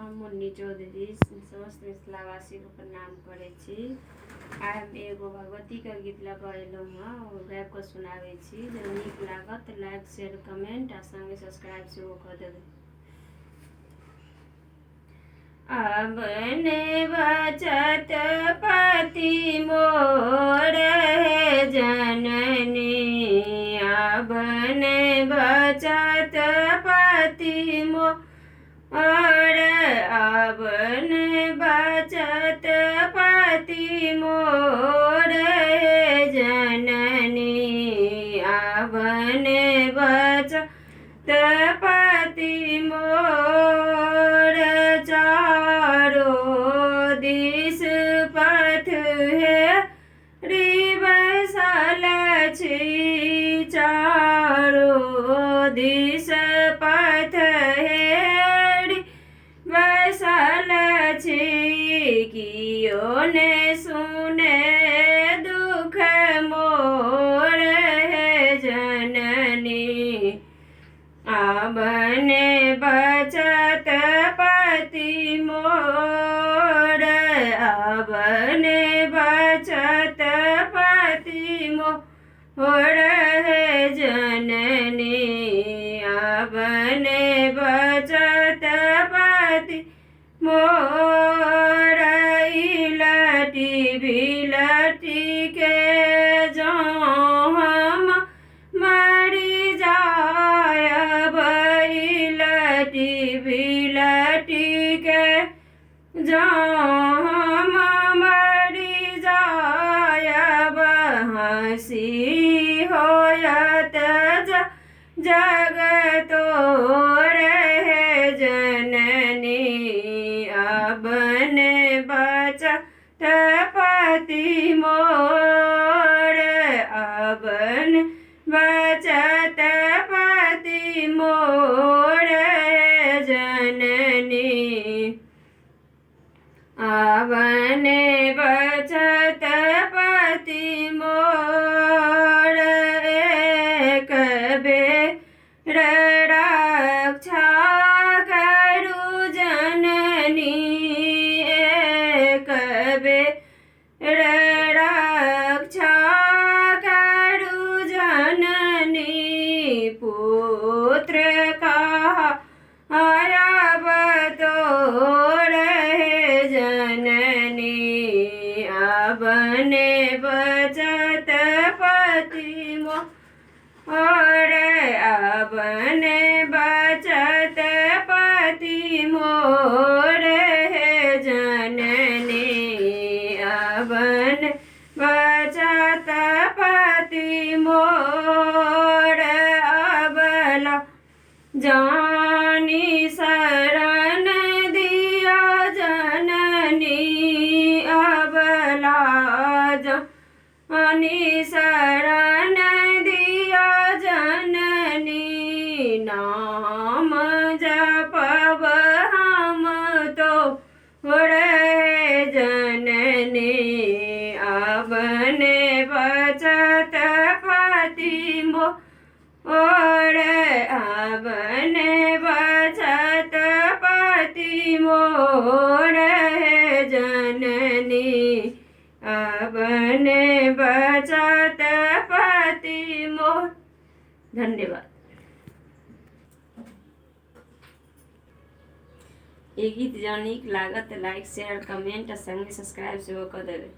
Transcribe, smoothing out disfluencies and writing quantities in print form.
हम मुन्नी चौधरी समस्त मिथिलावासी को प्रणाम करे छी। आइ हम एगो भगवती के गीत लगेलहुँ हँ, गाबि कऽ सुनाबै छी। जब नीक लागत तऽ लाइक शेयर कमेंट आ संगे सब्सक्राइब सेहो कऽ देबै। अब ने बचत पति मोर है जननी, अब ने बचत पति मोर, अब ने बचत पति मोर है जननी, अब ने बचत पति मोर, चारो दिस पथ है बसल छी, चारो दिस पथ है बसल छी, कियो ने सुने दुख मोर है जननी, अब ने बचत पति मोर, अब ने बचत पति मोर है जननी, अब ने बचत पति मोर, इलटी बिलटी के जो हम मरी जायब, इलटी बिलटी के जो हम मरी जायब, हँसी होयत जग तोर है जननी, अब ने बचत पति मोर, अब ने बचत पति मोर है जननी, अब ने बचत पति मोर, एक बेर रक्षा करू जननी, एक बेर रक्षा करू जननी, पुत्र कहा आयब तोर है जननी, अब ने बचत पति मोर, अब ने बचत पति मोर है जननी, अब ने बचत पति मोर, अबला जानी शरण दिया जननी, अबला जानी शरण दिया जननी, नाम जपब हम तो रे जननी, अब ने बचत पति मोर, अब ने बचत पति मोर है जननी, अब ने बचत पति मोर। धन्यवाद। ये गीत जँ नीक लागत लाइक शेयर कमेंट आ संगे सब्सक्राइब सेहो कऽ देबै।